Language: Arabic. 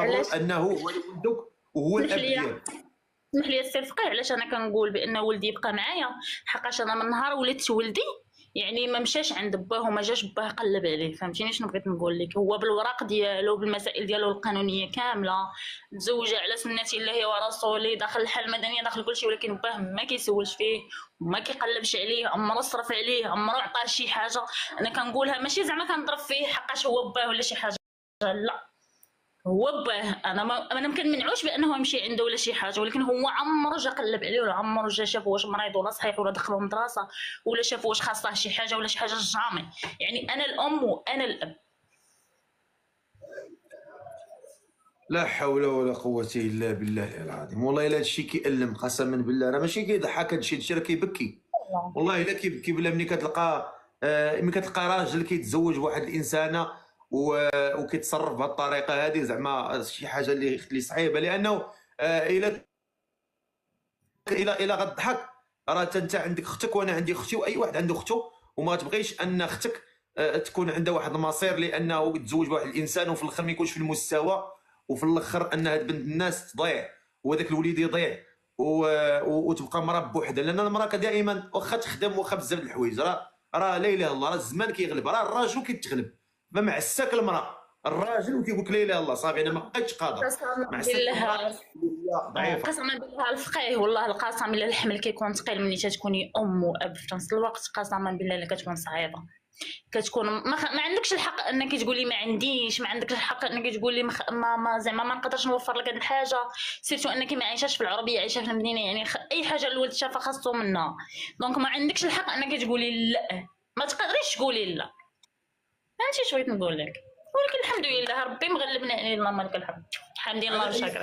علاش انه هو ولدك وهو اسمح الاب لي ديالك. اسمح لي السي فقيه، علاش انا كنقول بان ولدي يبقى معايا؟ حقاش انا من نهار ولدت ولدي يعني ما مشاش عند باه وما جاش باه قلب عليه، فهمتيني شنو بغيت نقول لك؟ هو بالوراق ديالو بالمسائل ديالو القانونيه كامله تزوج على سنه الله ورسوله، داخل الحاله المدنيه داخل كل شيء، ولكن باه ما كيسولش فيه وما كيقلبش عليه، عمرو صرف عليه، عمرو عطاه شي حاجه. انا كنقولها ماشي زعما كنضرب فيه حقاش هو باه ولا شي حاجه، لا، هو باه انا ما كنمنعوش بانه يمشي عنده ولا شي حاجه، ولكن هو عمرو جا قلب عليه ولا عمرو جا شاف واش مريض ولا صحيح ولا دخلو مدرسه ولا شاف واش خاصه شي حاجه ولا شي حاجه، جامي. يعني انا الام وانا الاب. لا حول ولا قوة إلا بالله العظيم. والله إلا هادشي كيألم قسما بالله، راه ماشي كيضحك هادشي راه كيبكي. والله إلا كيبكي بلا ملي كتلقى ملي كتلقى راجل كيتزوج بواحد الإنسانة وكيتصرف بهذه الطريقة هذه، زعما شي حاجة اللي صعيبة. لأنه إلا غضحك، راه انت عندك اختك وانا عندي اختي واي واحد عنده اخته، وما تبغيش ان اختك تكون عندها واحد المصير لانه يتزوج بواحد الانسان وفي الاخر ما يكونش في المستوى، وفي الاخر ان هاد بنت الناس تضيع وهذاك الوليد يضيع وتبقى مراه بوحدها. لان المراه دائما واخا تخدم واخا بزاف د الحوايج، راه لا اله الا الله، راه الزمان كيغلب، راه الراجل كيتغلب. ما معساك المراه، الراجل وكيقول لك لا اله الا الله صافي انا ما بقيتش قادر. قسما معساك المراه بالله، هي ضعيفه. قسما بالله الفقيه، والله القسم الا الحمل كيكون ثقيل ملي تتكوني ام واب في نفس الوقت، قسما بالله الا كتكون صعيبه. كتكون ما عندكش الحق انك تقولي ما عنديش، ما عندكش الحق انك تقولي زعما ما نقدرش نوفر لك هاد الحاجه، سيرتو انك ما عايشاش في العربيه، عايشه في المدينه، يعني اي حاجه الولد شافها خاصو منها. دونك ما عندكش الحق انك تقولي لا، ما تقدريش تقولي لا. فهمتي شويه نقول لك؟ ولكن الحمد لله ربي مغلبنا عليه، اللهم لك الحمد، حامدين الله وشاكرين.